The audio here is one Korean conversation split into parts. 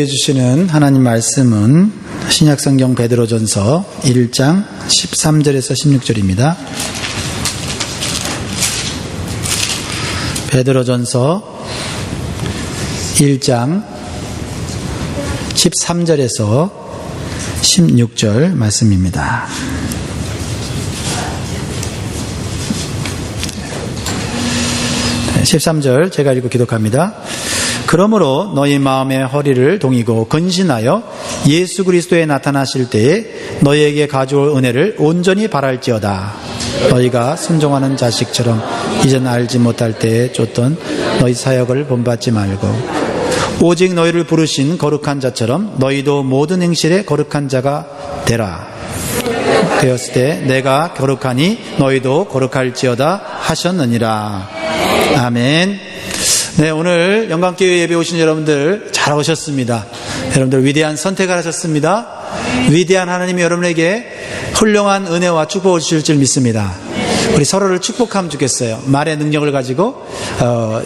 주시는 하나님 말씀은 신약성경 베드로전서 1장 13절에서 16절입니다. 베드로전서 1장 13절에서 16절 말씀입니다. 13절 제가 읽고 기독합니다. 그러므로 너희 마음의 허리를 동이고 근신하여 예수 그리스도에 나타나실 때에 너희에게 가져올 은혜를 온전히 바랄지어다. 너희가 순종하는 자식처럼 이전 알지 못할 때에 쫓던 너희 사역을 본받지 말고 오직 너희를 부르신 거룩한 자처럼 너희도 모든 행실에 거룩한 자가 되라. 되었을 때 내가 거룩하니 너희도 거룩할지어다 하셨느니라. 아멘. 네, 오늘 영광교회 예배 오신 여러분들 잘 오셨습니다. 여러분들 위대한 선택을 하셨습니다. 위대한 하나님이 여러분에게 훌륭한 은혜와 축복을 주실 줄 믿습니다. 우리 서로를 축복하면 좋겠어요. 말의 능력을 가지고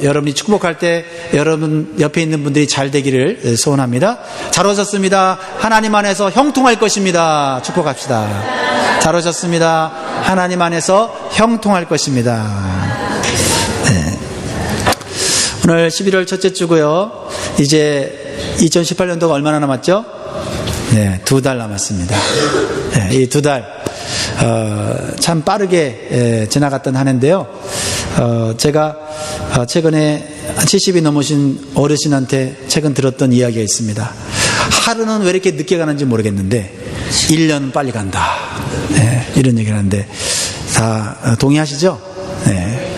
여러분이 축복할 때 여러분 옆에 있는 분들이 잘 되기를 소원합니다. 잘 오셨습니다. 하나님 안에서 형통할 것입니다. 축복합시다. 잘 오셨습니다. 하나님 안에서 형통할 것입니다. 네. 오늘 11월 첫째 주고요. 이제 2018년도가 얼마나 남았죠? 네, 2달 남았습니다. 네, 이 2달 참 빠르게 지나갔던 한 해인데요. 제가 최근에 70이 넘으신 어르신한테 최근 들었던 이야기가 있습니다. 하루는 왜 이렇게 늦게 가는지 모르겠는데 1년은 빨리 간다. 네, 이런 얘기를 하는데 다 동의하시죠? 네.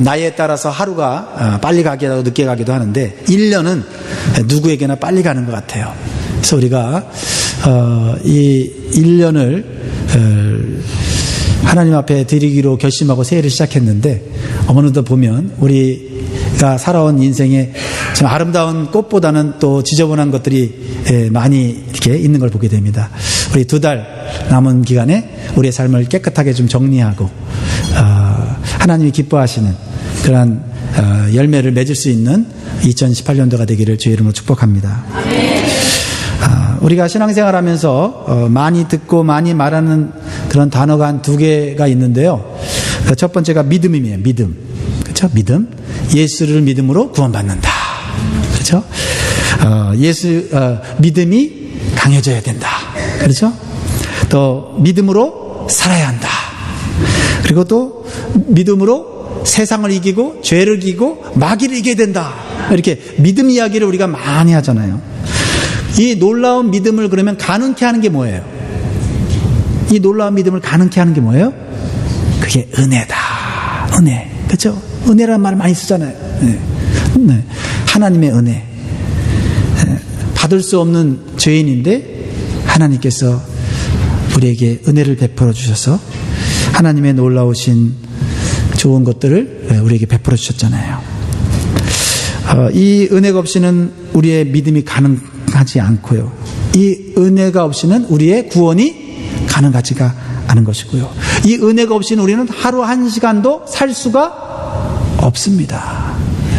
나이에 따라서 하루가 빨리 가기도 하고 늦게 가기도 하는데 1년은 누구에게나 빨리 가는 것 같아요. 그래서 우리가 이 1년을 하나님 앞에 드리기로 결심하고 새해를 시작했는데 어느덧 보면 우리가 살아온 인생에 참 아름다운 꽃보다는 또 지저분한 것들이 많이 이렇게 있는 걸 보게 됩니다. 우리 2달 남은 기간에 우리의 삶을 깨끗하게 좀 정리하고 하나님이 기뻐하시는 그러한 열매를 맺을 수 있는 2018년도가 되기를 주의 이름으로 축복합니다. 우리가 신앙생활하면서 많이 듣고 많이 말하는 그런 단어가 한 2개가 있는데요. 첫 번째가 믿음이에요. 믿음. 그렇죠? 믿음. 예수를 믿음으로 구원받는다. 그렇죠? 믿음이 강해져야 된다. 그렇죠? 또 믿음으로 살아야 한다. 그리고 또 믿음으로 세상을 이기고 죄를 이기고 마귀를 이겨야 된다. 이렇게 믿음 이야기를 우리가 많이 하잖아요. 이 놀라운 믿음을 그러면 가능케 하는 게 뭐예요? 이 놀라운 믿음을 가능케 하는 게 뭐예요? 그게 은혜다. 은혜. 그렇죠? 은혜라는 말을 많이 쓰잖아요. 네. 네. 하나님의 은혜. 네. 받을 수 없는 죄인인데 하나님께서 우리에게 은혜를 베풀어 주셔서 하나님의 놀라우신 좋은 것들을 우리에게 베풀어 주셨잖아요. 이 은혜가 없이는 우리의 믿음이 가능하지 않고요. 이 은혜가 없이는 우리의 구원이 가능하지가 않은 것이고요. 이 은혜가 없이는 우리는 하루 1시간도 살 수가 없습니다.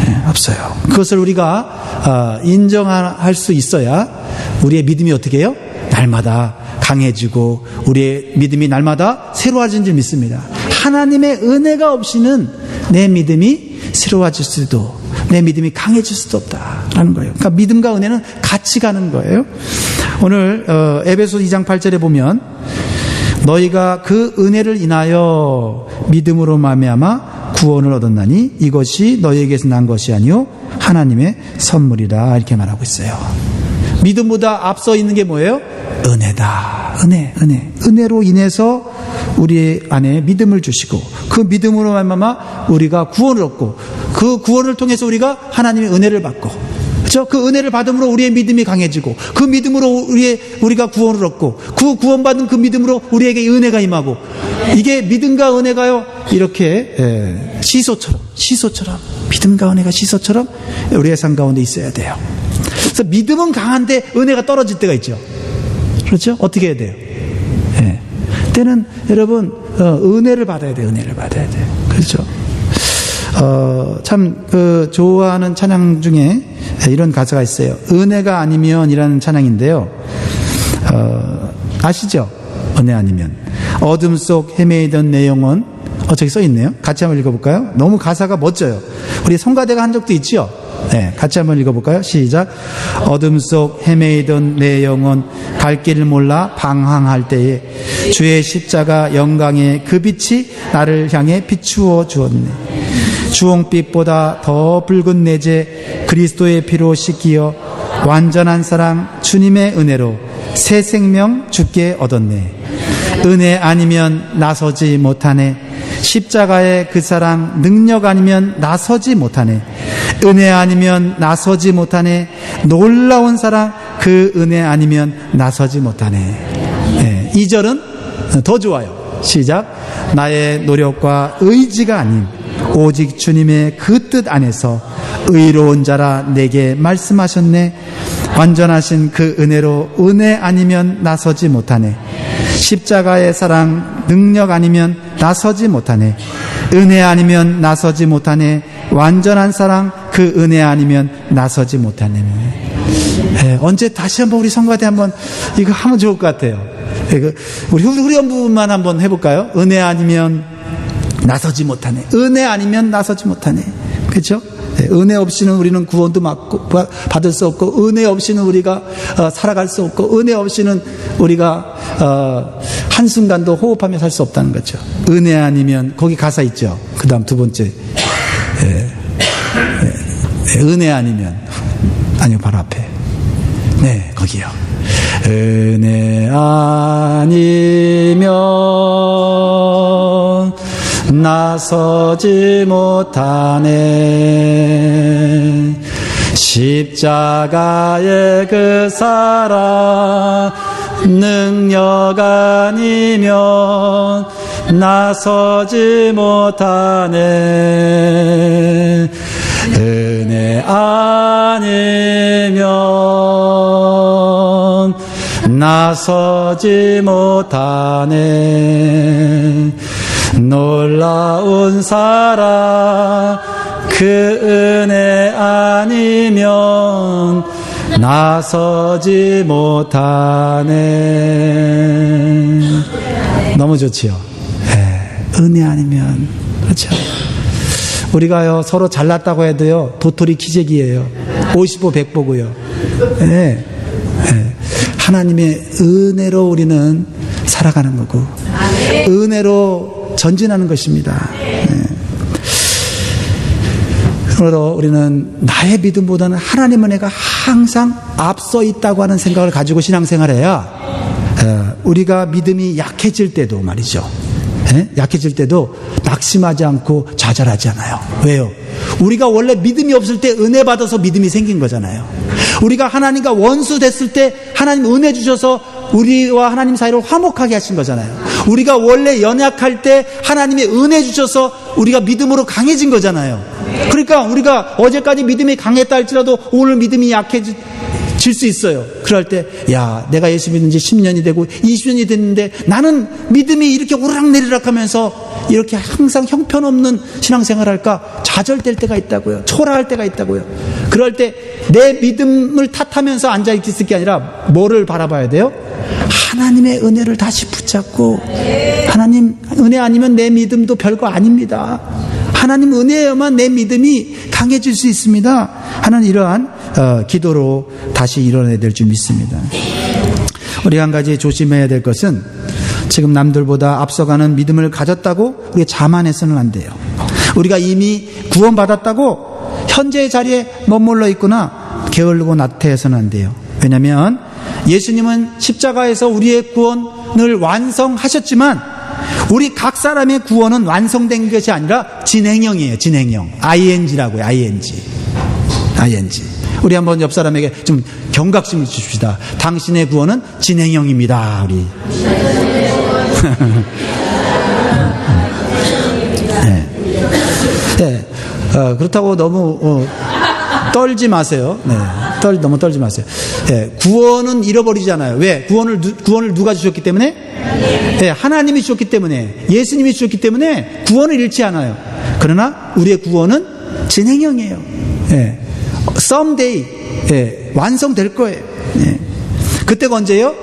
네, 없어요. 그것을 우리가 인정할 수 있어야 우리의 믿음이 어떻게 해요? 날마다 강해지고 우리의 믿음이 날마다 새로워지는 줄 믿습니다. 하나님의 은혜가 없이는 내 믿음이 새로워질 수도 내 믿음이 강해질 수도 없다라는 거예요. 그러니까 믿음과 은혜는 같이 가는 거예요. 오늘 에베소 2장 8절에 보면 너희가 그 은혜를 인하여 믿음으로 말미암아 구원을 얻었나니 이것이 너희에게서 난 것이 아니요 하나님의 선물이라 이렇게 말하고 있어요. 믿음보다 앞서 있는 게 뭐예요? 은혜다. 은혜로 인해서 우리 안에 믿음을 주시고 그 믿음으로 말미암아 우리가 구원을 얻고 그 구원을 통해서 우리가 하나님의 은혜를 받고 그렇죠? 그 은혜를 받음으로 우리의 믿음이 강해지고 그 믿음으로 우리가 구원을 얻고 그 구원받은 그 믿음으로 우리에게 은혜가 임하고 이게 믿음과 은혜가요 이렇게 시소처럼 믿음과 은혜가 시소처럼 우리의 삶 가운데 있어야 돼요. 그래서 믿음은 강한데 은혜가 떨어질 때가 있죠. 그렇죠? 어떻게 해야 돼요? 네. 그때는 여러분 은혜를 받아야 돼요. 은혜를 받아야 돼요. 그렇죠? 참 좋아하는 찬양 중에 이런 가사가 있어요. 은혜가 아니면이라는 찬양인데요. 아시죠? 은혜 아니면. 어둠 속 헤매이던 내 영혼. 저기 써 있네요. 같이 한번 읽어볼까요? 너무 가사가 멋져요. 우리 성가대가 한 적도 있죠? 네, 같이 한번 읽어볼까요? 시작. 어둠 속 헤매이던 내 영혼 갈 길을 몰라 방황할 때에 주의 십자가 영광의 그 빛이 나를 향해 비추어 주었네. 주홍빛보다 더 붉은 내재 그리스도의 피로 씻기어 완전한 사랑 주님의 은혜로 새 생명 주께 얻었네. 은혜 아니면 나서지 못하네. 십자가의 그 사랑 능력 아니면 나서지 못하네. 은혜 아니면 나서지 못하네. 놀라운 사랑 그 은혜 아니면 나서지 못하네. 네, 2절은 더 좋아요. 시작. 나의 노력과 의지가 아닌 오직 주님의 그 뜻 안에서 의로운 자라 내게 말씀하셨네. 완전하신 그 은혜로 은혜 아니면 나서지 못하네. 십자가의 사랑 능력 아니면 나서지 못하네. 은혜 아니면 나서지 못하네. 완전한 사랑 그 은혜 아니면 나서지 못하네. 언제 다시 한번 우리 성가대 한번 이거 하면 좋을 것 같아요. 우리 후렴 부분만 한번 해볼까요? 은혜 아니면 나서지 못하네. 은혜 아니면 나서지 못하네. 그렇죠? 은혜 없이는 우리는 구원도 받을 수 없고, 은혜 없이는 우리가 살아갈 수 없고, 은혜 없이는 우리가 한순간도 호흡하며 살 수 없다는 거죠. 은혜 아니면, 거기 가사 있죠. 그 다음 두 번째. 은혜 아니면, 아니요, 바로 앞에. 네, 거기요. 은혜 아니면 나서지 못하네. 십자가의 그 사랑 능력 아니면 나서지 못하네. 은혜 아니면 나서지 못하네. 놀라운 사랑 그 은혜 아니면 나서지 못하네. 너무 좋지요. 은혜 아니면. 그렇죠. 우리가요 서로 잘났다고 해도요 도토리 키재기예요. 50보 100보고요. 하나님의 은혜로 우리는 살아가는 거고 은혜로 전진하는 것입니다. 그러므로 우리는 나의 믿음보다는 하나님의 은혜가 항상 앞서 있다고 하는 생각을 가지고 신앙생활해야 우리가 믿음이 약해질 때도 말이죠. 약해질 때도 낙심하지 않고 좌절하지 않아요. 왜요? 우리가 원래 믿음이 없을 때 은혜 받아서 믿음이 생긴 거잖아요. 우리가 하나님과 원수 됐을 때 하나님 은혜 주셔서 우리와 하나님 사이를 화목하게 하신 거잖아요. 우리가 원래 연약할 때 하나님의 은혜 주셔서 우리가 믿음으로 강해진 거잖아요. 그러니까 우리가 어제까지 믿음이 강했다 할지라도 오늘 믿음이 약해질 수 있어요. 그럴 때 야 내가 예수 믿는 지 10년이 되고 20년이 됐는데 나는 믿음이 이렇게 오르락내리락 하면서 이렇게 항상 형편없는 신앙생활할까 좌절될 때가 있다고요. 초라할 때가 있다고요. 그럴 때 내 믿음을 탓하면서 앉아있을 게 아니라 뭐를 바라봐야 돼요? 하나님의 은혜를 다시 붙잡고 하나님 은혜 아니면 내 믿음도 별거 아닙니다. 하나님 은혜여만 내 믿음이 강해질 수 있습니다. 하는 이러한 기도로 다시 일어나야 될 줄 믿습니다. 우리가 한 가지 조심해야 될 것은 지금 남들보다 앞서가는 믿음을 가졌다고 우리가 자만해서는 안 돼요. 우리가 이미 구원받았다고 현재의 자리에 머물러 있거나 게을르고 나태해서는 안 돼요. 왜냐하면 예수님은 십자가에서 우리의 구원을 완성하셨지만 우리 각 사람의 구원은 완성된 것이 아니라 진행형이에요. 진행형. ING라고요. ING. 우리 한번 옆 사람에게 좀 경각심을 주십시다. 당신의 구원은 진행형입니다. 우리. 그렇다고 너무 떨지 마세요. 너무 떨지 마세요. 구원은 잃어버리잖아요. 왜? 구원을 누가 주셨기 때문에? 하나님이 주셨기 때문에, 예수님이 주셨기 때문에 구원을 잃지 않아요. 그러나 우리의 구원은 진행형이에요. someday 완성될 거예요. 그때가 언제요?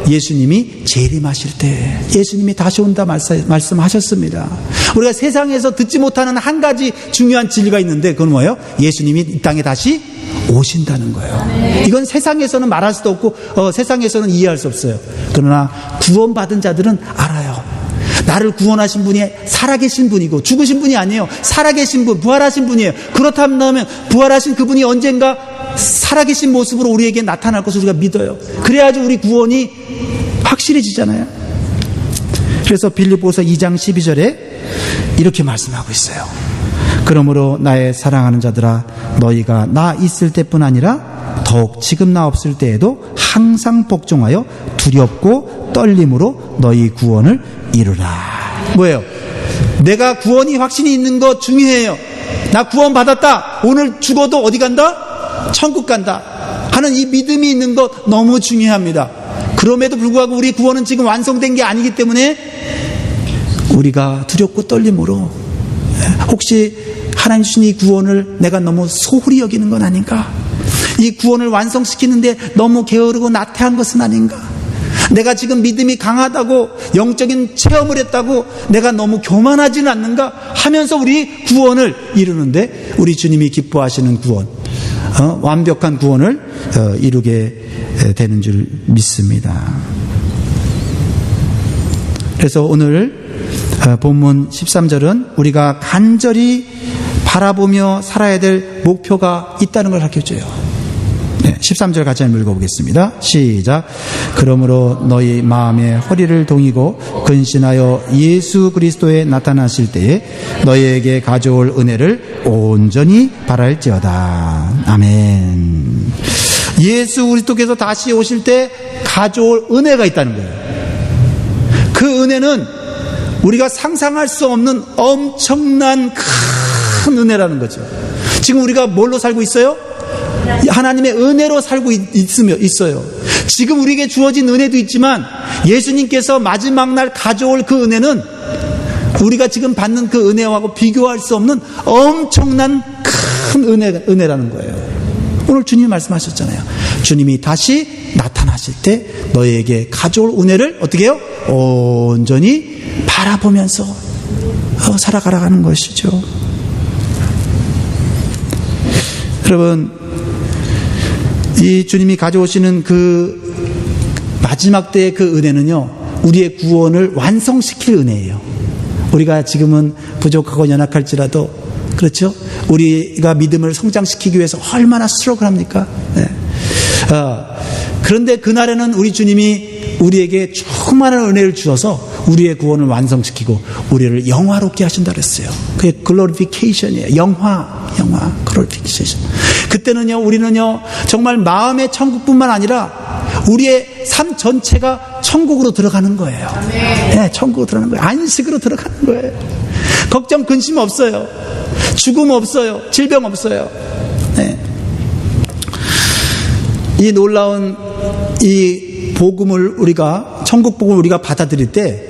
예수님이 재림하실 때, 예수님이 다시 온다 말씀하셨습니다. 우리가 세상에서 듣지 못하는 한 가지 중요한 진리가 있는데 그건 뭐예요? 예수님이 이 땅에 다시 오신다는 거예요. 이건 세상에서는 말할 수도 없고 세상에서는 이해할 수 없어요. 그러나 구원받은 자들은 알아요. 나를 구원하신 분이 살아계신 분이고 죽으신 분이 아니에요. 살아계신 분, 부활하신 분이에요. 그렇다면 부활하신 그분이 언젠가 살아계신 모습으로 우리에게 나타날 것을 우리가 믿어요. 그래야지 우리 구원이 확실해지잖아요. 그래서 빌립보서 2장 12절에 이렇게 말씀하고 있어요. 그러므로 나의 사랑하는 자들아, 너희가 나 있을 때뿐 아니라 더욱 지금 나 없을 때에도 항상 복종하여 두렵고 떨림으로 너희 구원을 이루라. 뭐예요? 내가 구원이 확신이 있는 거 중요해요. 나 구원 받았다. 오늘 죽어도 어디 간다? 천국 간다 하는 이 믿음이 있는 것 너무 중요합니다. 그럼에도 불구하고 우리 구원은 지금 완성된 게 아니기 때문에 우리가 두렵고 떨림으로 혹시 하나님 주신 이 구원을 내가 너무 소홀히 여기는 건 아닌가? 이 구원을 완성시키는데 너무 게으르고 나태한 것은 아닌가? 내가 지금 믿음이 강하다고 영적인 체험을 했다고 내가 너무 교만하지는 않는가 하면서 우리 구원을 이루는데 우리 주님이 기뻐하시는 구원, 완벽한 구원을 이루게 되는 줄 믿습니다. 그래서 오늘 본문 13절은 우리가 간절히 바라보며 살아야 될 목표가 있다는 걸 가르쳐줘요. 13절 같이 한번 읽어보겠습니다. 시작. 그러므로 너희 마음의 허리를 동이고 근신하여 예수 그리스도에 나타나실 때에 너희에게 가져올 은혜를 온전히 바랄지어다. 아멘. 예수 그리스도께서 다시 오실 때 가져올 은혜가 있다는 거예요. 그 은혜는 우리가 상상할 수 없는 엄청난 큰 은혜라는 거죠. 지금 우리가 뭘로 살고 있어요? 하나님의 은혜로 살고 있어요. 지금 우리에게 주어진 은혜도 있지만 예수님께서 마지막 날 가져올 그 은혜는 우리가 지금 받는 그 은혜하고 비교할 수 없는 엄청난 큰 은혜라는 거예요. 오늘 주님이 말씀하셨잖아요. 주님이 다시 나타나실 때 너희에게 가져올 은혜를 어떻게 해요? 온전히 바라보면서 살아가라는 것이죠. 여러분, 이 주님이 가져오시는 그 마지막 때의 그 은혜는요, 우리의 구원을 완성시킬 은혜예요. 우리가 지금은 부족하고 연약할지라도, 그렇죠? 우리가 믿음을 성장시키기 위해서 얼마나 스트러글 합니까? 네. 그런데 그날에는 우리 주님이 우리에게 충만한 은혜를 주셔서 우리의 구원을 완성시키고 우리를 영화롭게 하신다 그랬어요. 그게 글로리피케이션이에요. 영화, 글로리피케이션. 그때는요, 우리는요, 정말 마음의 천국뿐만 아니라 우리의 삶 전체가 천국으로 들어가는 거예요. 네, 천국으로 들어가는 거예요. 안식으로 들어가는 거예요. 걱정, 근심 없어요. 죽음 없어요. 질병 없어요. 네. 이 놀라운 이 복음을 우리가, 천국 복음을 우리가 받아들일 때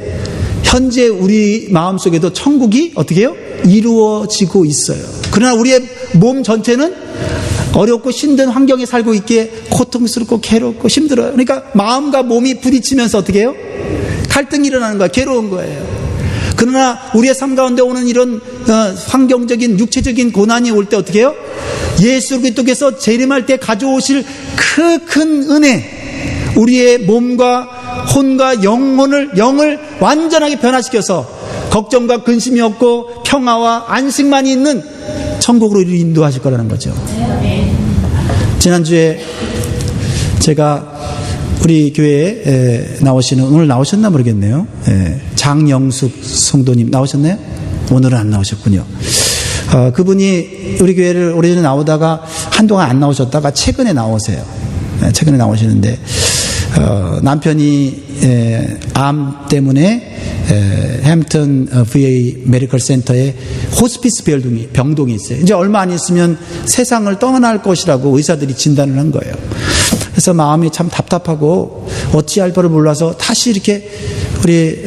현재 우리 마음속에도 천국이 어떻게 해요? 이루어지고 있어요. 그러나 우리의 몸 전체는 어렵고 힘든 환경에 살고 있기에 고통스럽고 괴롭고 힘들어요. 그러니까 마음과 몸이 부딪히면서 어떻게 해요? 갈등이 일어나는 거예요. 괴로운 거예요. 그러나 우리의 삶 가운데 오는 이런 환경적인 육체적인 고난이 올 때 어떻게 해요? 예수 그리스도께서 재림할 때 가져오실 그 큰 은혜, 우리의 몸과 혼과 영을 완전하게 변화시켜서 걱정과 근심이 없고 평화와 안식만이 있는 천국으로 인도하실 거라는 거죠. 지난주에 제가 우리 교회에 나오시는, 오늘 나오셨나 모르겠네요. 장영숙 성도님 나오셨나요? 오늘은 안 나오셨군요. 그분이 우리 교회를 오래전에 나오다가 한동안 안 나오셨다가 최근에 나오세요. 최근에 나오시는데 남편이 암 때문에 햄튼 VA 메디컬 센터에 호스피스 병동이 있어요. 이제 얼마 안 있으면 세상을 떠날 것이라고 의사들이 진단을 한 거예요. 그래서 마음이 참 답답하고 어찌할 바를 몰라서 다시 이렇게 우리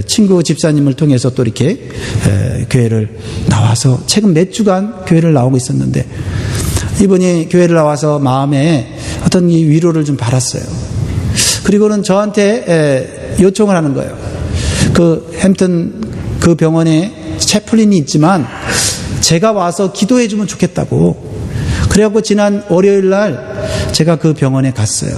친구 집사님을 통해서 또 이렇게 교회를 나와서 최근 몇 주간 교회를 나오고 있었는데 이분이 교회를 나와서 마음에 어떤 이 위로를 좀 받았어요. 그리고는 저한테 요청을 하는 거예요. 그 햄튼 그 병원에 채플린이 있지만 제가 와서 기도해 주면 좋겠다고. 그래갖고 지난 월요일 날 제가 그 병원에 갔어요.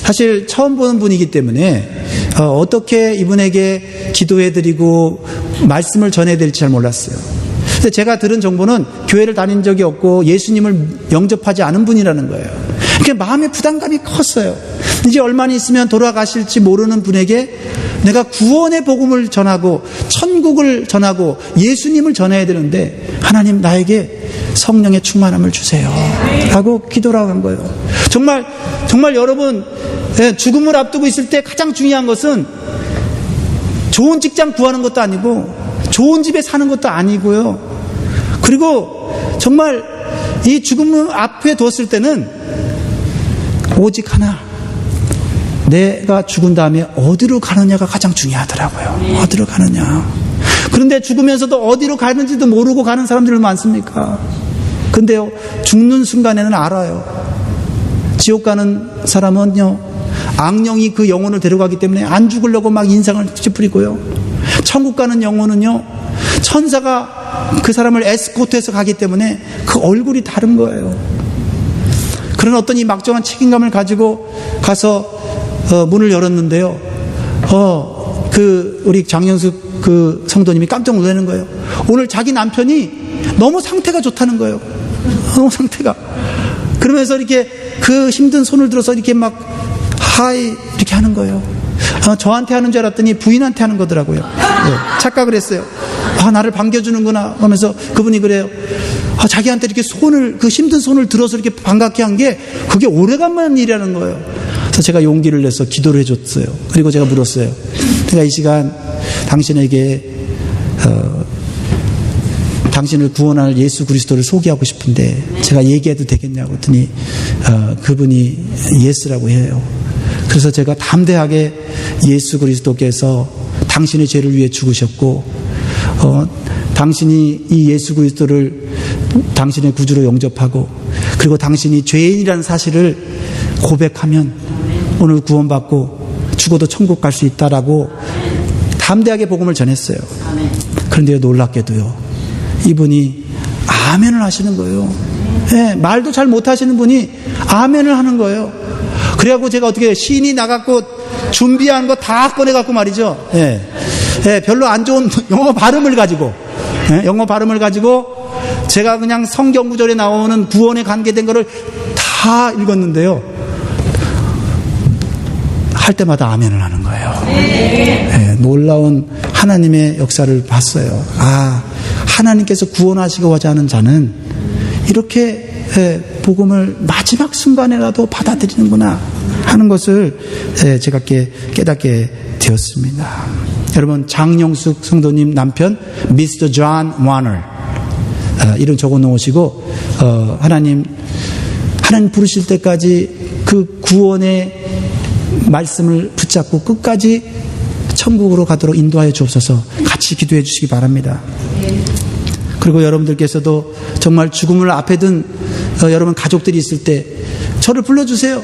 사실 처음 보는 분이기 때문에 어떻게 이분에게 기도해 드리고 말씀을 전해야 될지 잘 몰랐어요. 근데 제가 들은 정보는 교회를 다닌 적이 없고 예수님을 영접하지 않은 분이라는 거예요. 그러니까 마음의 부담감이 컸어요. 이제 얼마나 있으면 돌아가실지 모르는 분에게 내가 구원의 복음을 전하고 천국을 전하고 예수님을 전해야 되는데 하나님 나에게 성령의 충만함을 주세요 라고 기도를 한 거예요. 정말 여러분, 죽음을 앞두고 있을 때 가장 중요한 것은 좋은 직장 구하는 것도 아니고 좋은 집에 사는 것도 아니고요. 그리고 정말 이 죽음을 앞에 두었을 때는 오직 하나, 내가 죽은 다음에 어디로 가느냐가 가장 중요하더라고요. 어디로 가느냐. 그런데 죽으면서도 어디로 가는지도 모르고 가는 사람들이 많습니까? 근데요, 죽는 순간에는 알아요. 지옥 가는 사람은요, 악령이 그 영혼을 데려가기 때문에 안 죽으려고 막 인상을 찌푸리고요. 천국 가는 영혼은요, 천사가 그 사람을 에스코트해서 가기 때문에 그 얼굴이 다른 거예요. 그런 어떤 이 막중한 책임감을 가지고 가서 문을 열었는데요. 우리 장영숙 그 성도님이 깜짝 놀라는 거예요. 오늘 자기 남편이 너무 상태가 좋다는 거예요. 너무 상태가. 그러면서 이렇게 그 힘든 손을 들어서 이렇게 막 하이 이렇게 하는 거예요. 저한테 하는 줄 알았더니 부인한테 하는 거더라고요. 네, 착각을 했어요. 나를 반겨주는구나 하면서 그분이 그래요. 자기한테 이렇게 그 힘든 손을 들어서 이렇게 반갑게 한 게 그게 오래간만 일이라는 거예요. 그래서 제가 용기를 내서 기도를 해줬어요. 그리고 제가 물었어요. 내가 이 시간 당신에게 당신을 구원할 예수 그리스도를 소개하고 싶은데 제가 얘기해도 되겠냐고 했더니 그분이 예스라고 해요. 그래서 제가 담대하게 예수 그리스도께서 당신의 죄를 위해 죽으셨고 당신이 이 예수 그리스도를 당신의 구주로 영접하고 그리고 당신이 죄인이라는 사실을 고백하면 오늘 구원받고 죽어도 천국 갈 수 있다라고 담대하게 복음을 전했어요. 그런데 놀랍게도요, 이분이 아멘을 하시는 거예요. 네, 말도 잘 못하시는 분이 아멘을 하는 거예요. 그래갖고 제가 어떻게 시인이 나갖고 준비한 거 다 꺼내갖고 말이죠. 별로 안 좋은 영어 발음을 가지고 제가 그냥 성경 구절에 나오는 구원에 관계된 거를 다 읽었는데요. 할 때마다 아멘을 하는 거예요. 놀라운 하나님의 역사를 봤어요. 하나님께서 구원하시고자 하는 자는 이렇게 복음을 마지막 순간에라도 받아들이는구나 하는 것을 제가 깨닫게 되었습니다. 여러분, 장영숙 성도님 남편 미스터 존 와너 이름 적어 놓으시고 하나님 부르실 때까지 그 구원의 말씀을 붙잡고 끝까지 천국으로 가도록 인도하여 주옵소서. 같이 기도해 주시기 바랍니다. 그리고 여러분들께서도 정말 죽음을 앞에 둔 여러분 가족들이 있을 때 저를 불러주세요.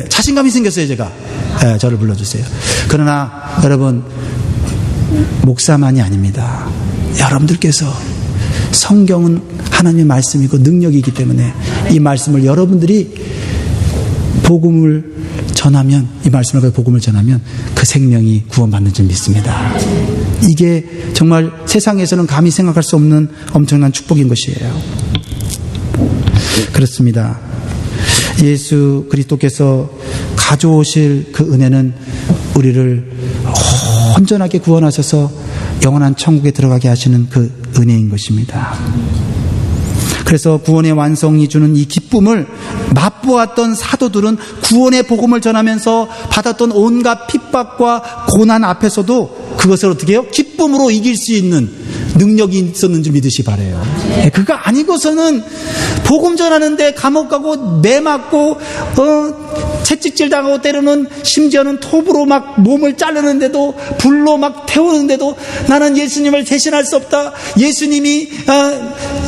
자신감이 생겼어요. 제가 저를 불러주세요. 그러나 여러분, 목사만이 아닙니다. 여러분들께서 성경은 하나님의 말씀이고 능력이기 때문에 이 말씀을 여러분들이 복음을 전하면, 이 말씀을 가지고 복음을 전하면 그 생명이 구원받는 줄 믿습니다. 이게 정말 세상에서는 감히 생각할 수 없는 엄청난 축복인 것이에요. 그렇습니다. 예수 그리스도께서 가져오실 그 은혜는 우리를 온전하게 구원하셔서 영원한 천국에 들어가게 하시는 그 은혜인 것입니다. 그래서 구원의 완성이 주는 이 기쁨을 맛보았던 사도들은 구원의 복음을 전하면서 받았던 온갖 핍박과 고난 앞에서도 그것을 어떻게 해요? 기쁨으로 이길 수 있는 능력이 있었는지 믿으시 바라요. 그거 아니고서는 복음 전하는데 감옥 가고 매 맞고 채찍질 당하고 때로는 심지어는 톱으로 막 몸을 자르는데도 불로 막 태우는데도 나는 예수님을 대신할 수 없다. 예수님이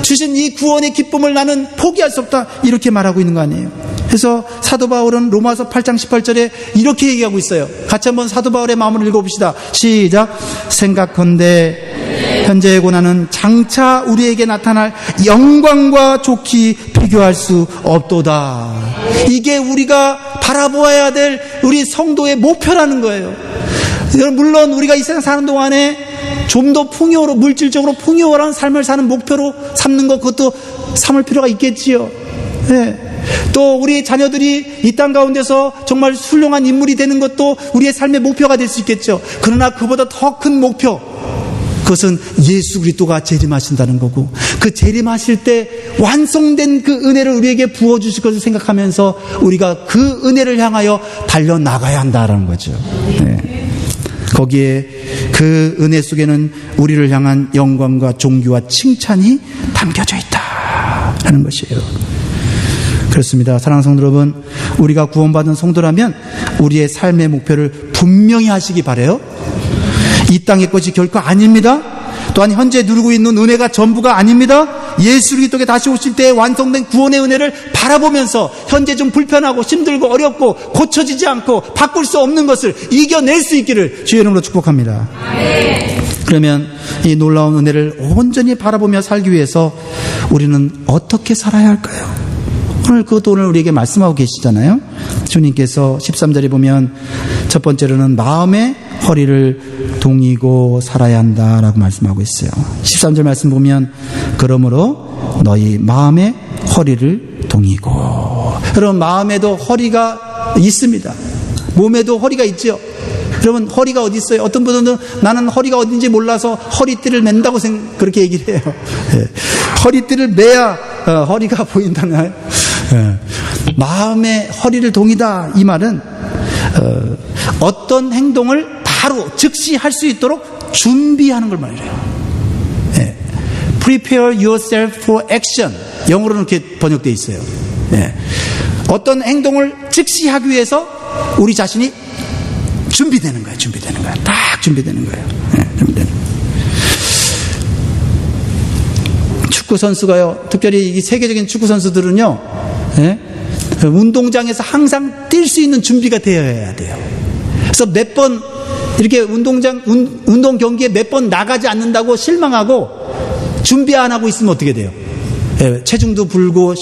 주신 이 구원의 기쁨을 나는 포기할 수 없다. 이렇게 말하고 있는 거 아니에요. 그래서 사도 바울은 로마서 8장 18절에 이렇게 얘기하고 있어요. 같이 한번 사도 바울의 마음을 읽어봅시다. 시작. 생각컨대 현재의 고난은 장차 우리에게 나타날 영광과 좋게 비교할 수 없도다. 이게 우리가 바라보아야 될 우리 성도의 목표라는 거예요. 물론 우리가 이 세상 사는 동안에 좀 더 풍요로, 물질적으로 풍요한 삶을 사는 목표로 삼는 것, 그것도 삼을 필요가 있겠지요. 네. 또 우리 자녀들이 이 땅 가운데서 정말 훌륭한 인물이 되는 것도 우리의 삶의 목표가 될 수 있겠죠. 그러나 그보다 더 큰 목표, 그것은 예수 그리스도가 재림하신다는 거고, 그 재림하실 때 완성된 그 은혜를 우리에게 부어주실 것을 생각하면서 우리가 그 은혜를 향하여 달려나가야 한다는 거죠. 네. 거기에 그 은혜 속에는 우리를 향한 영광과 존귀와 칭찬이 담겨져 있다라는 것이에요. 그렇습니다. 사랑하는 성도 여러분, 우리가 구원받은 성도라면 우리의 삶의 목표를 분명히 하시기 바라요. 이 땅의 것이 결코 아닙니다. 또한 현재 누리고 있는 은혜가 전부가 아닙니다. 예수 그리스도께 다시 오실 때 완성된 구원의 은혜를 바라보면서 현재 좀 불편하고 힘들고 어렵고 고쳐지지 않고 바꿀 수 없는 것을 이겨낼 수 있기를 주의 이름으로 축복합니다. 그러면 이 놀라운 은혜를 온전히 바라보며 살기 위해서 우리는 어떻게 살아야 할까요? 그것도 오늘 우리에게 말씀하고 계시잖아요. 주님께서 13절에 보면 첫 번째로는 마음의 허리를 동이고 살아야 한다라고 말씀하고 있어요. 13절 말씀 보면 그러므로 너희 마음의 허리를 동이고. 여러분, 마음에도 허리가 있습니다. 몸에도 허리가 있죠. 여러분, 허리가 어디 있어요? 어떤 분들은 나는 허리가 어딘지 몰라서 허리띠를 맨다고 그렇게 얘기를 해요. 허리띠를 매야 허리가 보인다나요? 마음의 허리를 동이다, 이 말은 어떤 행동을 바로 즉시 할 수 있도록 준비하는 걸 말해요. Prepare yourself for action, 영어로는 이렇게 번역되어 있어요. 어떤 행동을 즉시 하기 위해서 우리 자신이 준비되는 거예요. 딱 준비되는 거예요. 준비되는 거예요. 축구 선수가요, 특별히 이 세계적인 축구 선수들은요, 운동장에서 항상 뛸 수 있는 준비가 되어야 돼요. 그래서 몇 번 이렇게 운동 경기에 몇 번 나가지 않는다고 실망하고 준비 안 하고 있으면 어떻게 돼요? 체중도 불고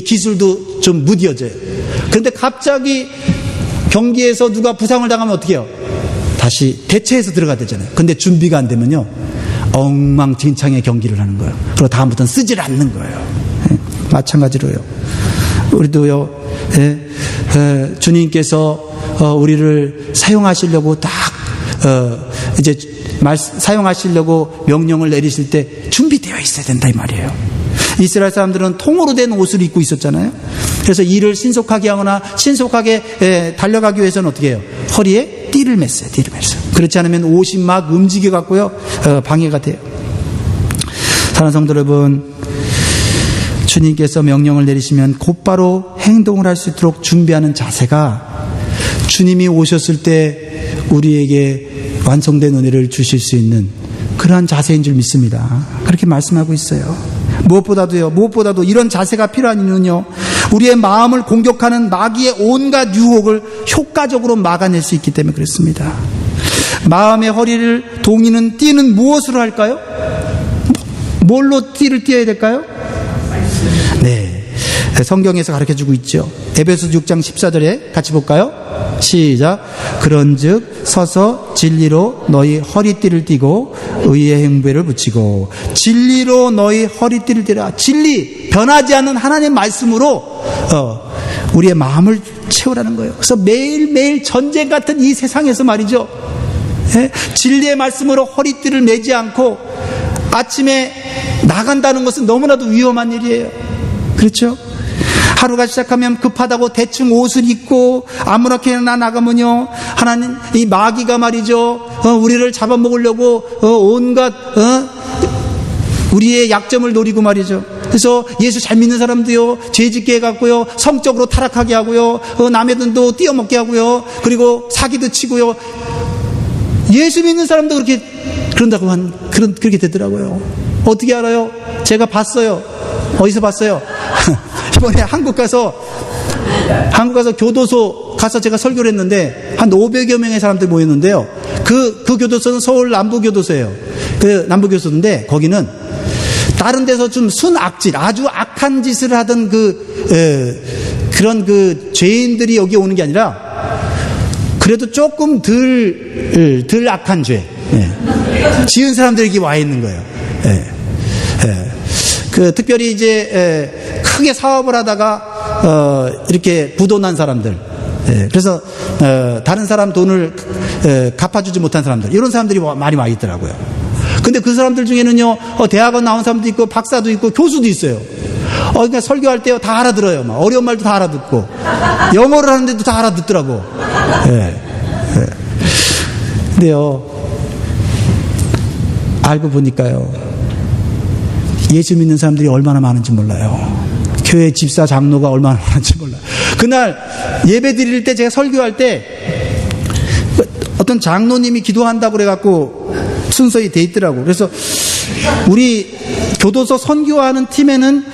기술도 좀 무뎌져요. 그런데 갑자기 경기에서 누가 부상을 당하면 어떻게 해요? 다시 대체해서 들어가야 되잖아요. 근데 준비가 안 되면요, 엉망진창의 경기를 하는 거예요. 그리고 다음부터는 쓰질 않는 거예요. 마찬가지로요, 우리도요, 주님께서 우리를 사용하시려고 이제 사용하시려고 명령을 내리실 때 준비되어 있어야 된다, 이 말이에요. 이스라엘 사람들은 통으로 된 옷을 입고 있었잖아요. 그래서 일을 신속하게 하거나 신속하게 달려가기 위해서는 어떻게 해요? 허리에 띠를 맸어요. 그렇지 않으면 옷이 막 움직여 갖고요, 방해가 돼요. 사랑하는 성도 여러분, 주님께서 명령을 내리시면 곧바로 행동을 할 수 있도록 준비하는 자세가 주님이 오셨을 때 우리에게 완성된 은혜를 주실 수 있는 그러한 자세인 줄 믿습니다. 그렇게 말씀하고 있어요. 무엇보다도 이런 자세가 필요한 이유는요, 우리의 마음을 공격하는 마귀의 온갖 유혹을 효과적으로 막아낼 수 있기 때문에 그렇습니다. 마음의 허리를 동이는 띠는 무엇으로 할까요? 뭘로 띠를 띄어야 될까요? 네, 성경에서 가르쳐주고 있죠. 에베소서 6장 14절에 같이 볼까요? 시작. 그런즉 서서 진리로 너희 허리띠를 띠고 의의 행배를 붙이고. 진리로 너희 허리띠를 띠라. 진리, 변하지 않는 하나님의 말씀으로 우리의 마음을 채우라는 거예요. 그래서 매일매일 전쟁 같은 이 세상에서 말이죠, 진리의 말씀으로 허리띠를 매지 않고 아침에 나간다는 것은 너무나도 위험한 일이에요. 그렇죠? 하루가 시작하면 급하다고 대충 옷을 입고 아무렇게나 나가면요, 하나님, 이 마귀가 말이죠, 우리를 잡아먹으려고 온갖 우리의 약점을 노리고 말이죠. 그래서 예수 잘 믿는 사람도요, 죄짓게 해갖고요, 성적으로 타락하게 하고요, 남의 돈도 띄어먹게 하고요, 그리고 사기도 치고요. 예수 믿는 사람도 그런다고 그렇게 되더라고요. 어떻게 알아요? 제가 봤어요. 어디서 봤어요? 이번에 한국 가서 교도소 가서 제가 설교를 했는데, 한 500여 명의 사람들이 모였는데요. 그 교도소는 서울 남부교도소예요. 그 남부교도소인데, 거기는 다른 데서 좀 순악질, 아주 악한 짓을 하던 그런 죄인들이 여기 오는 게 아니라, 그래도 조금 덜 악한 죄, 지은 사람들이 여기 와 있는 거예요. 특별히 이제 크게 사업을 하다가 이렇게 부도난 사람들, 그래서 다른 사람 돈을 갚아주지 못한 사람들, 이런 사람들이 많이 와 있더라고요. 근데 그 사람들 중에는요, 대학원 나온 사람도 있고 박사도 있고 교수도 있어요. 그러니까 설교할 때 다 알아들어요. 막 어려운 말도 다 알아듣고, 영어를 하는데도 다 알아듣더라고. 근데요, 알고 보니까요, 예수 믿는 사람들이 얼마나 많은지 몰라요. 교회 집사 장로가 얼마나 많은지 몰라요. 그날 예배 드릴 때, 제가 설교할 때 어떤 장로님이 기도한다고 그래갖고 순서에 돼 있더라고. 그래서 우리 교도소 선교하는 팀에는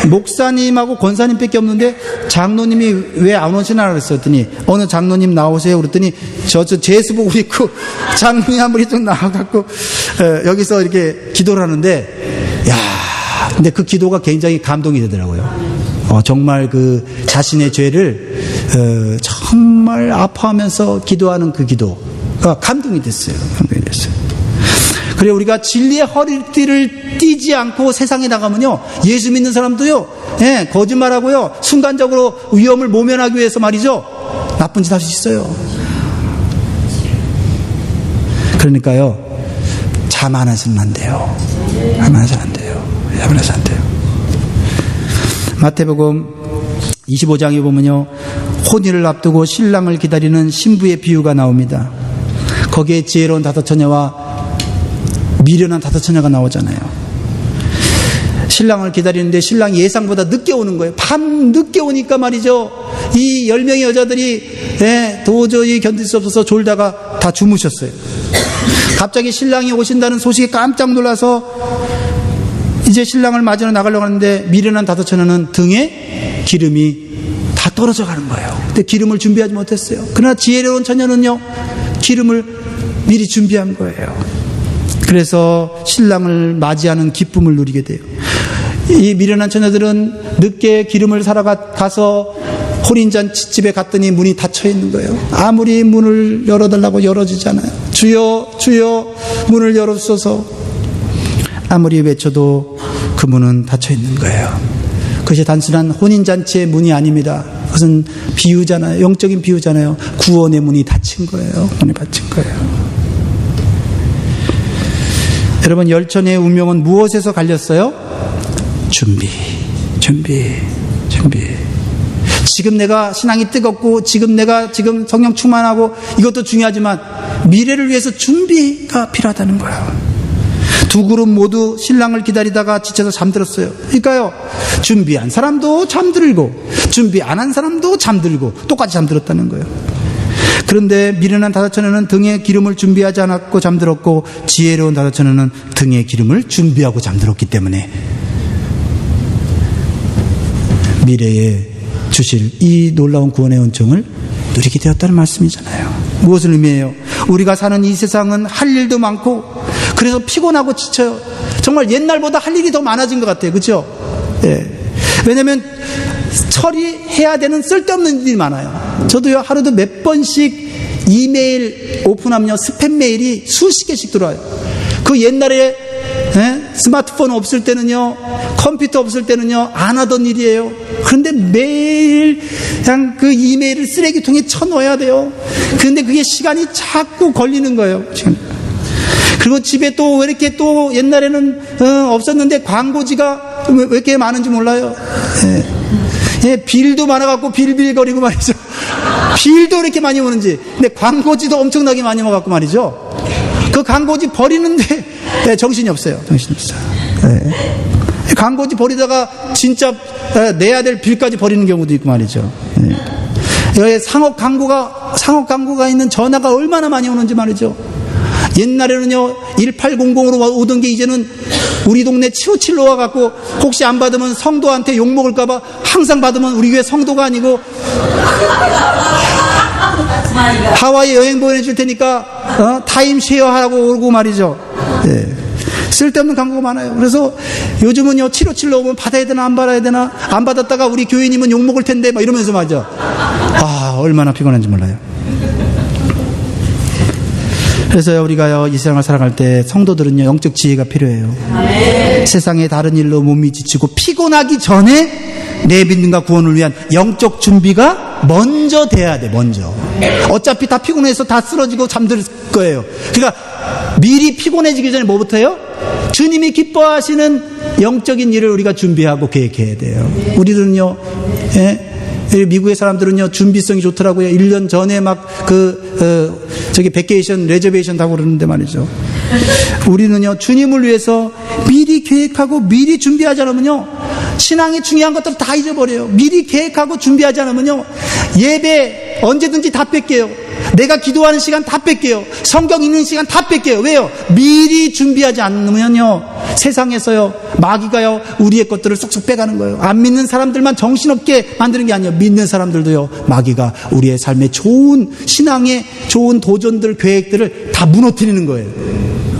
목사님하고 권사님밖에 없는데 장로님이 왜 안 오시나 그랬더니, 어느 장로님 나오세요 그랬더니 저 제수복 입고 장로님 한 분이 좀 나와갖고 여기서 이렇게 기도를 하는데, 근데 그 기도가 굉장히 감동이 되더라고요. 정말 그 자신의 죄를 정말 아파하면서 기도하는 그 기도가 감동이 됐어요. 그래, 우리가 진리의 허리띠를 띠지 않고 세상에 나가면요, 예수 믿는 사람도요, 거짓말하고요, 순간적으로 위험을 모면하기 위해서 말이죠, 나쁜 짓 할 수 있어요. 그러니까요, 자만하시면 안 돼요. 자만하시면 안 돼요. 자만하시면 안 돼요. 마태복음 25장에 보면요, 혼인을 앞두고 신랑을 기다리는 신부의 비유가 나옵니다. 거기에 지혜로운 다섯 처녀와 미련한 다섯 처녀가 나오잖아요. 신랑을 기다리는데 신랑이 예상보다 늦게 오는 거예요. 밤 늦게 오니까 말이죠, 이 10명의 여자들이 도저히 견딜 수 없어서 졸다가 다 주무셨어요. 갑자기 신랑이 오신다는 소식에 깜짝 놀라서 이제 신랑을 맞으러 나가려고 하는데, 미련한 다섯 처녀는 등에 기름이 다 떨어져 가는 거예요. 근데 기름을 준비하지 못했어요. 그러나 지혜로운 처녀는요, 기름을 미리 준비한 거예요. 그래서 신랑을 맞이하는 기쁨을 누리게 돼요. 이 미련한 처녀들은 늦게 기름을 사러 가서 혼인잔치집에 갔더니 문이 닫혀 있는 거예요. 아무리 문을 열어달라고 열어주지 않아요. 주여, 주여, 문을 열어주소서. 아무리 외쳐도 그 문은 닫혀 있는 거예요. 그것이 단순한 혼인잔치의 문이 아닙니다. 그것은 비유잖아요. 영적인 비유잖아요. 구원의 문이 닫힌 거예요. 문이 닫힌 거예요. 여러분, 열천의 운명은 무엇에서 갈렸어요? 준비. 지금 내가 신앙이 뜨겁고, 지금 내가 성령 충만하고, 이것도 중요하지만 미래를 위해서 준비가 필요하다는 거예요. 두 그룹 모두 신랑을 기다리다가 지쳐서 잠들었어요. 그러니까요, 준비한 사람도 잠들고 준비 안 한 사람도 잠들고 똑같이 잠들었다는 거예요. 그런데 미련한 다섯 처녀는 등에 기름을 준비하지 않았고 잠들었고, 지혜로운 다섯 처녀는 등에 기름을 준비하고 잠들었기 때문에 미래에 주실 이 놀라운 구원의 은총을 누리게 되었다는 말씀이잖아요. 무엇을 의미해요? 우리가 사는 이 세상은 할 일도 많고, 그래서 피곤하고 지쳐요. 정말 옛날보다 할 일이 더 많아진 것 같아요. 그렇죠? 왜냐하면 처리해야 되는 쓸데없는 일이 많아요. 저도요, 하루도 몇 번씩 이메일 오픈하면요, 스팸 메일이 수십 개씩 들어와요. 그 옛날에 스마트폰 없을 때는요, 컴퓨터 없을 때는요, 안 하던 일이에요. 그런데 매일 그냥 그 이메일을 쓰레기통에 쳐넣어야 돼요. 그런데 그게 시간이 자꾸 걸리는 거예요. 지금. 그리고 집에 또 왜 이렇게 또 옛날에는 없었는데 광고지가 왜 이렇게 많은지 몰라요. 빌도 많아갖고 빌빌거리고 말이죠. 빌도 이렇게 많이 오는지. 근데 광고지도 엄청나게 많이 와갖고 말이죠. 그 광고지 버리는데 정신이 없어요. 정신이 없어요. 광고지 버리다가 진짜 내야 될 빌까지 버리는 경우도 있고 말이죠. 여기 상업 광고가 있는 전화가 얼마나 많이 오는지 말이죠. 옛날에는요 1800으로 오던 게 이제는 우리 동네 757로 와갖고 혹시 안 받으면 성도한테 욕먹을까봐 항상 받으면 우리 교회 성도가 아니고 하와이 여행 보내줄 테니까 타임쉐어 하라고 오고 말이죠. 쓸데없는 광고가 많아요. 그래서 요즘은요 757로 오면 받아야 되나 안 받아야 되나, 안 받았다가 우리 교인이면 욕먹을 텐데 막 이러면서 말이죠. 얼마나 피곤한지 몰라요. 그래서 우리가요 이 세상을 살아갈 때 성도들은요 영적 지혜가 필요해요. 세상의 다른 일로 몸이 지치고 피곤하기 전에 내 믿음과 구원을 위한 영적 준비가 먼저 돼야 돼. 먼저. 어차피 다 피곤해서 다 쓰러지고 잠들 거예요. 그러니까 미리 피곤해지기 전에 뭐부터요? 주님이 기뻐하시는 영적인 일을 우리가 준비하고 계획해야 돼요. 우리들은요 미국의 사람들은요 준비성이 좋더라고요. 1년 전에 막 저기 베케이션 레저베이션 하고 그러는데 말이죠. 우리는요 주님을 위해서 미리 계획하고 미리 준비하지 않으면요 신앙의 중요한 것들을 다 잊어버려요. 미리 계획하고 준비하지 않으면요 예배 언제든지 다 뺏겨요. 내가 기도하는 시간 다 뺏겨요. 성경 읽는 시간 다 뺏겨요. 왜요? 미리 준비하지 않으면요 세상에서요 마귀가요 우리의 것들을 쏙쏙 빼가는 거예요. 안 믿는 사람들만 정신없게 만드는 게 아니에요. 믿는 사람들도요 마귀가 우리의 삶의 좋은 신앙의 좋은 도전들 계획들을 다 무너뜨리는 거예요.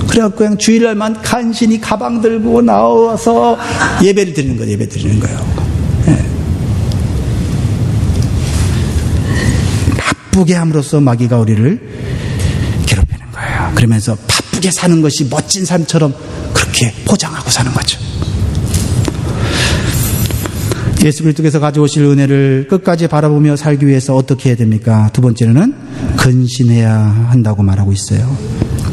그래갖고 그냥 주일날만 간신히 가방 들고 나와서 예배를 드리는 거예요. 예배 드리는 거예요. 바쁘게 함으로써 마귀가 우리를 괴롭히는 거예요. 그러면서 바쁘게 사는 것이 멋진 삶처럼 그렇게 포장하고 사는 거죠. 예수 그리스도께서 가져오실 은혜를 끝까지 바라보며 살기 위해서 어떻게 해야 됩니까? 두 번째는 근신해야 한다고 말하고 있어요.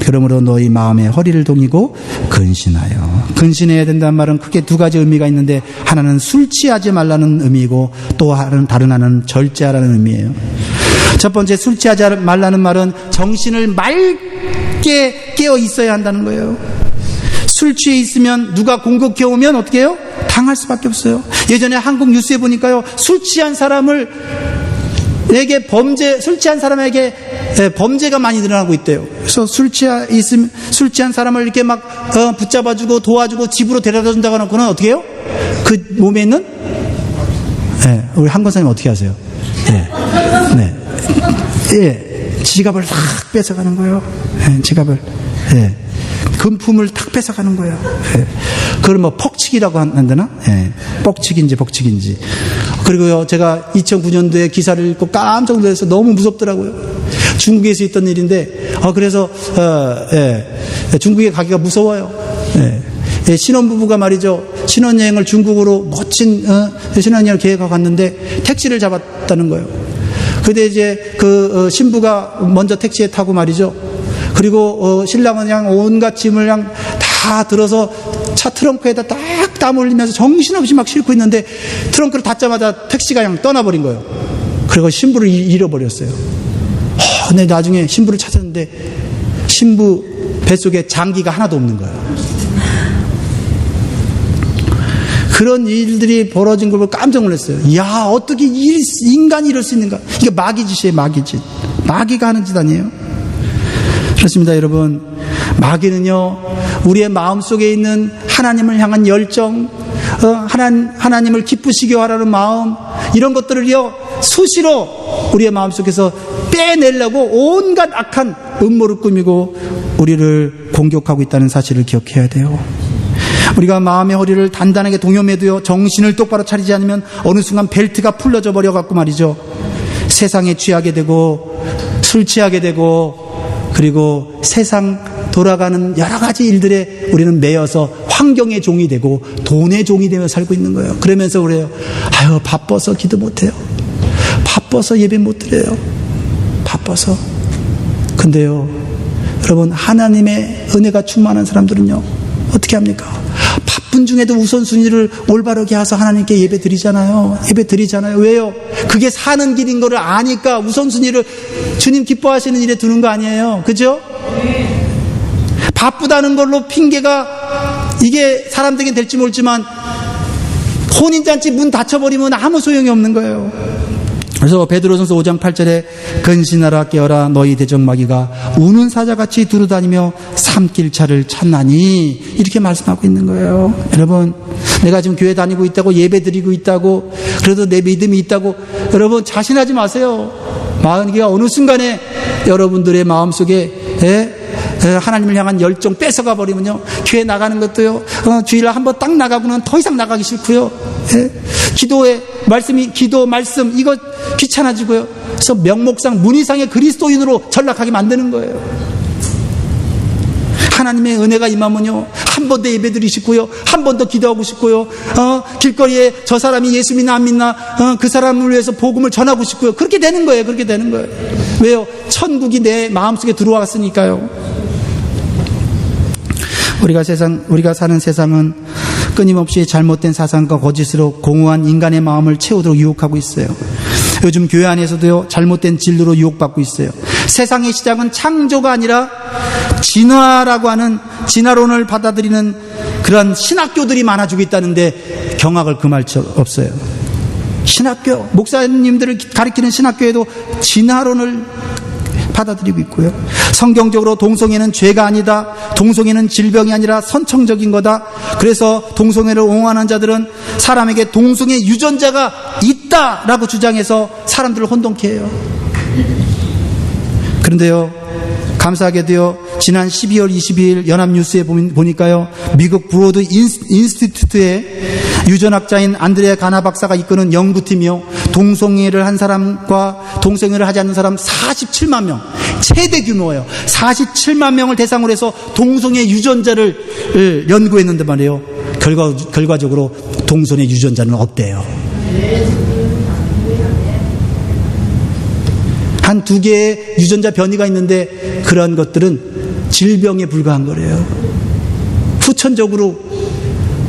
그러므로 너희 마음의 허리를 동이고 근신하여. 근신해야 된다는 말은 크게 두 가지 의미가 있는데, 하나는 술 취하지 말라는 의미이고 또 다른 하나는 절제하라는 의미예요. 첫 번째 술 취하지 말라는 말은 정신을 맑게 깨어 있어야 한다는 거예요. 술 취해 있으면 누가 공격해 오면 어떻게 해요? 당할 수밖에 없어요. 예전에 한국 뉴스에 보니까요, 술 취한 사람에게 범죄가 많이 늘어나고 있대요. 그래서 술 취한 사람을 이렇게 막 붙잡아주고 도와주고 집으로 데려다 준다고 하면 어떻게 해요? 그 몸에 있는 우리 한권사님 어떻게 하세요? 지갑을 탁 뺏어가는 거예요. 지갑을. 금품을 탁 뺏어가는 거예요. 그걸 뭐 퍽치기라고 한다나? 뻑치기인지 복치기인지. 그리고요, 제가 2009년도에 기사를 읽고 깜짝 놀라서 너무 무섭더라고요. 중국에서 있던 일인데, 그래서 중국에 가기가 무서워요. 신혼부부가 말이죠, 신혼여행을 중국으로 멋진 신혼여행을 계획하고 갔는데 택시를 잡았다는 거예요. 근데 이제 그 신부가 먼저 택시에 타고 말이죠. 그리고 신랑은 그냥 온갖 짐을 그냥 다 들어서 차 트렁크에다 딱 땀 흘리면서 정신없이 막 싣고 있는데, 트렁크를 닫자마자 택시가 그냥 떠나버린 거예요. 그리고 신부를 잃어버렸어요. 근데 나중에 신부를 찾았는데 신부 뱃속에 장기가 하나도 없는 거예요. 그런 일들이 벌어진 걸 보고 깜짝 놀랐어요. 야, 어떻게 인간이 이럴 수 있는가? 이게 마귀짓이에요, 마귀짓. 마귀가 하는 짓 아니에요? 그렇습니다, 여러분. 마귀는요, 우리의 마음속에 있는 하나님을 향한 열정, 하나님을 기쁘시게 하라는 마음, 이런 것들을요, 수시로 우리의 마음속에서 빼내려고 온갖 악한 음모를 꾸미고 우리를 공격하고 있다는 사실을 기억해야 돼요. 우리가 마음의 허리를 단단하게 동여매도요, 정신을 똑바로 차리지 않으면 어느 순간 벨트가 풀려져 버려갖고 말이죠, 세상에 취하게 되고 술 취하게 되고, 그리고 세상 돌아가는 여러 가지 일들에 우리는 매여서 환경의 종이 되고 돈의 종이 되며 살고 있는 거예요. 그러면서 그래요, 아유, 바빠서 기도 못해요, 바빠서 예배 못 드려요, 바빠서. 근데요, 여러분, 하나님의 은혜가 충만한 사람들은요, 어떻게 합니까? 바쁜 중에도 우선순위를 올바르게 해서 하나님께 예배 드리잖아요. 예배 드리잖아요. 왜요? 그게 사는 길인 거를 아니까 우선순위를 주님 기뻐하시는 일에 두는 거 아니에요. 그죠? 바쁘다는 걸로 핑계가 이게 사람들에게 될지 모르지만 혼인잔치 문 닫혀버리면 아무 소용이 없는 거예요. 그래서 베드로전서 5장 8절에 근신하라 깨어라 너희 대적마귀가 우는 사자같이 두루다니며 삼킬차를 찾나니 이렇게 말씀하고 있는 거예요. 여러분, 내가 지금 교회 다니고 있다고 예배 드리고 있다고 그래도 내 믿음이 있다고 여러분 자신하지 마세요. 마귀가 어느 순간에 여러분들의 마음속에 하나님을 향한 열정 뺏어가 버리면요, 교회 나가는 것도요, 주일에 한번 딱 나가고는 더 이상 나가기 싫고요, 기도에 기도 말씀 이거 귀찮아지고요. 그래서 명목상 문의상의 그리스도인으로 전락하게 만드는 거예요. 하나님의 은혜가 임하면요, 한 번 더 예배드리고 싶고요, 한 번 더 기도하고 싶고요, 길거리에 저 사람이 예수 믿나 안 믿나 그 사람을 위해서 복음을 전하고 싶고요. 그렇게 되는 거예요. 그렇게 되는 거예요. 왜요? 천국이 내 마음속에 들어왔으니까요. 우리가 사는 세상은 끊임없이 잘못된 사상과 거짓으로 공허한 인간의 마음을 채우도록 유혹하고 있어요. 요즘 교회 안에서도요, 잘못된 진로로 유혹받고 있어요. 세상의 시작은 창조가 아니라 진화라고 하는 진화론을 받아들이는 그런 신학교들이 많아지고 있다는데 경악을 금할 수 없어요. 신학교, 목사님들을 가리키는 신학교에도 진화론을 받아들이고 있고요. 성경적으로 동성애는 죄가 아니다, 동성애는 질병이 아니라 선천적인 거다. 그래서 동성애를 옹호하는 자들은 사람에게 동성애 유전자가 있다라고 주장해서 사람들을 혼동케 해요. 그런데요, 감사하게도요, 지난 12월 22일 연합뉴스에 보니까요, 미국 브로드 인스티튜트의 유전학자인 안드레아 가나 박사가 이끄는 연구팀이요, 동성애를 한 사람과 동성애를 하지 않는 사람 47만 명, 최대 규모예요. 47만 명을 대상으로 해서 동성애 유전자를 연구했는데 말이에요, 결과적으로 동성애 유전자는 없대요. 한 두 개의 유전자 변이가 있는데 그런 것들은 질병에 불과한 거래요. 후천적으로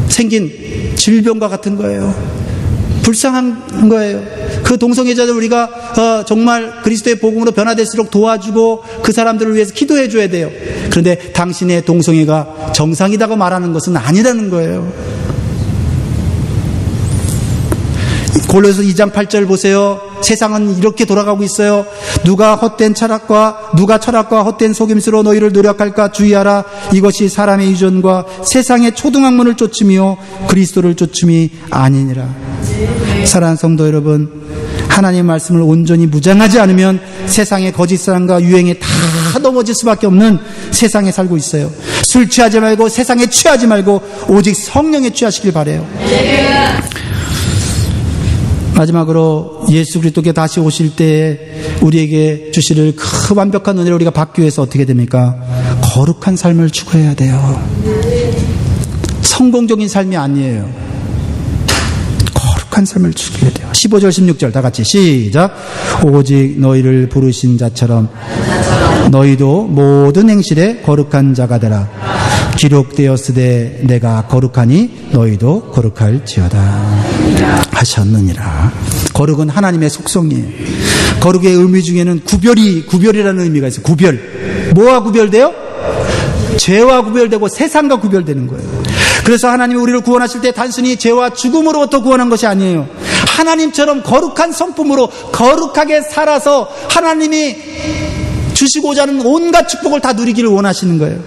생긴 질병과 같은 거예요. 불쌍한 거예요. 그 동성애자들 우리가 정말 그리스도의 복음으로 변화될수록 도와주고 그 사람들을 위해서 기도해 줘야 돼요. 그런데 당신의 동성애가 정상이라고 말하는 것은 아니라는 거예요. 골로새 2장 8절 보세요. 세상은 이렇게 돌아가고 있어요. 누가 철학과 헛된 속임수로 너희를 노력할까 주의하라. 이것이 사람의 유전과 세상의 초등학문을 쫓으며 그리스도를 쫓음이 아니니라. 사랑하는 성도 여러분, 하나님의 말씀을 온전히 무장하지 않으면 세상의 거짓사랑과 유행에 다 넘어질 수밖에 없는 세상에 살고 있어요. 술 취하지 말고 세상에 취하지 말고 오직 성령에 취하시길 바라요. 마지막으로 예수 그리스도께 다시 오실 때 우리에게 주실 그 완벽한 은혜를 우리가 받기 위해서 어떻게 됩니까? 거룩한 삶을 추구해야 돼요. 성공적인 삶이 아니에요. 거룩한 삶을 추구해야 돼요. 15절 16절 다 같이 시작. 오직 너희를 부르신 자처럼 너희도 모든 행실에 거룩한 자가 되라. 기록되었으되 내가 거룩하니 너희도 거룩할지어다 하셨느니라. 거룩은 하나님의 속성이에요. 거룩의 의미 중에는 구별이라는 의미가 있어요. 구별. 뭐와 구별돼요? 죄와 구별되고 세상과 구별되는 거예요. 그래서 하나님이 우리를 구원하실 때 단순히 죄와 죽음으로부터 구원한 것이 아니에요. 하나님처럼 거룩한 성품으로 거룩하게 살아서 하나님이 주시고자 하는 온갖 축복을 다 누리기를 원하시는 거예요.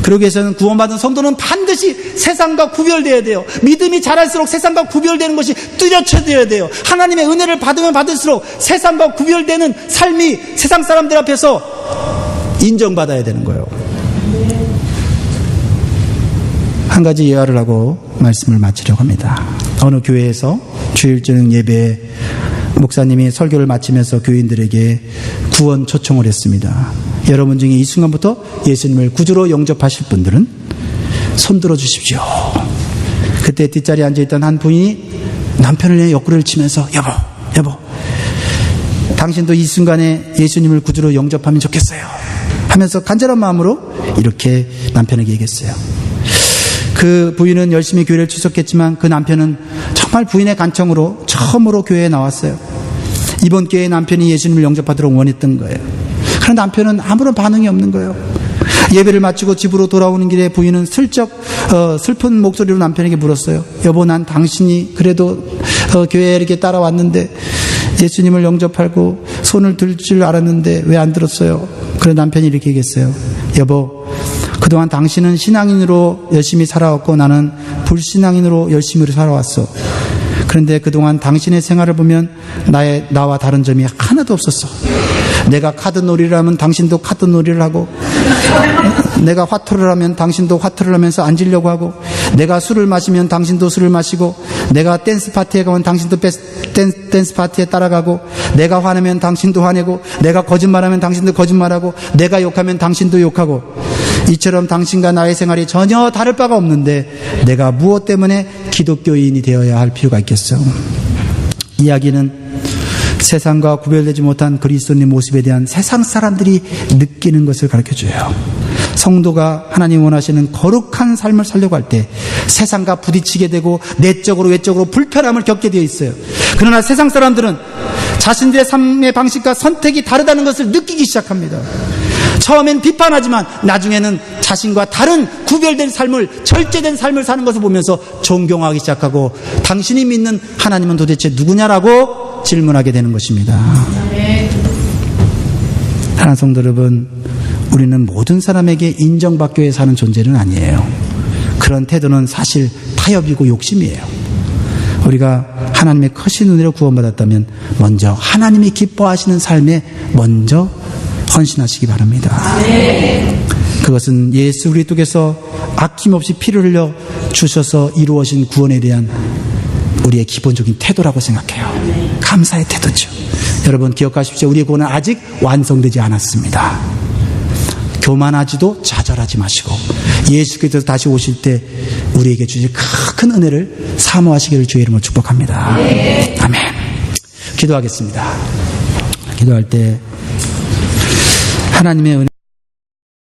그러기 위해서는 구원받은 성도는 반드시 세상과 구별되어야 돼요. 믿음이 자랄수록 세상과 구별되는 것이 뚜렷해져야 돼요. 하나님의 은혜를 받으면 받을수록 세상과 구별되는 삶이 세상 사람들 앞에서 인정받아야 되는 거예요. 한 가지 예화를 하고 말씀을 마치려고 합니다. 어느 교회에서 주일 저녁 예배에 목사님이 설교를 마치면서 교인들에게 구원 초청을 했습니다. 여러분 중에 이 순간부터 예수님을 구주로 영접하실 분들은 손들어 주십시오. 그때 뒷자리에 앉아있던 한 부인이 남편을 옆구리를 치면서 여보 당신도 이 순간에 예수님을 구주로 영접하면 좋겠어요 하면서 간절한 마음으로 이렇게 남편에게 얘기했어요. 그 부인은 열심히 교회를 출석했지만 그 남편은 정말 부인의 간청으로 처음으로 교회에 나왔어요. 이번 기회에 남편이 예수님을 영접하도록 원했던 거예요. 그런데 남편은 아무런 반응이 없는 거예요. 예배를 마치고 집으로 돌아오는 길에 부인은 슬쩍 슬픈 목소리로 남편에게 물었어요. 여보, 난 당신이 그래도 교회에 이렇게 따라왔는데 예수님을 영접하고 손을 들 줄 알았는데 왜 안 들었어요? 그래 남편이 이렇게 얘기했어요. 여보, 그동안 당신은 신앙인으로 열심히 살아왔고 나는 불신앙인으로 열심히 살아왔어. 그런데 그동안 당신의 생활을 보면 나와 다른 점이 하나도 없었어. 내가 카드 놀이를 하면 당신도 카드 놀이를 하고, 내가 화투를 하면 당신도 화투를 하면서 앉으려고 하고, 내가 술을 마시면 당신도 술을 마시고, 내가 댄스 파티에 가면 당신도 댄스 파티에 따라가고, 내가 화내면 당신도 화내고, 내가 거짓말하면 당신도 거짓말하고, 내가 욕하면 당신도 욕하고, 이처럼 당신과 나의 생활이 전혀 다를 바가 없는데 내가 무엇 때문에 기독교인이 되어야 할 필요가 있겠어? 이야기는 세상과 구별되지 못한 그리스도인의 모습에 대한 세상 사람들이 느끼는 것을 가르쳐줘요. 성도가 하나님 원하시는 거룩한 삶을 살려고 할 때 세상과 부딪히게 되고 내적으로 외적으로 불편함을 겪게 되어 있어요. 그러나 세상 사람들은 자신들의 삶의 방식과 선택이 다르다는 것을 느끼기 시작합니다. 처음엔 비판하지만 나중에는 자신과 다른 구별된 삶을, 절제된 삶을 사는 것을 보면서 존경하기 시작하고 당신이 믿는 하나님은 도대체 누구냐라고 질문하게 되는 것입니다. 사랑하는 성도 여러분, 우리는 모든 사람에게 인정받기 위해 사는 존재는 아니에요. 그런 태도는 사실 타협이고 욕심이에요. 우리가 하나님의 크신 은혜로 구원받았다면 먼저 하나님이 기뻐하시는 삶에 먼저 헌신하시기 바랍니다. 그것은 예수 그리스도께서 아낌없이 피를 흘려 주셔서 이루어진 구원에 대한 우리의 기본적인 태도라고 생각해요. 감사의 태도죠. 여러분 기억하십시오. 우리의 구원은 아직 완성되지 않았습니다. 교만하지도 좌절하지 마시고 예수께서 다시 오실 때 우리에게 주실 큰 은혜를 사모하시기를 주의 이름으로 축복합니다. 아멘. 기도하겠습니다. 기도할 때 하나님의 은혜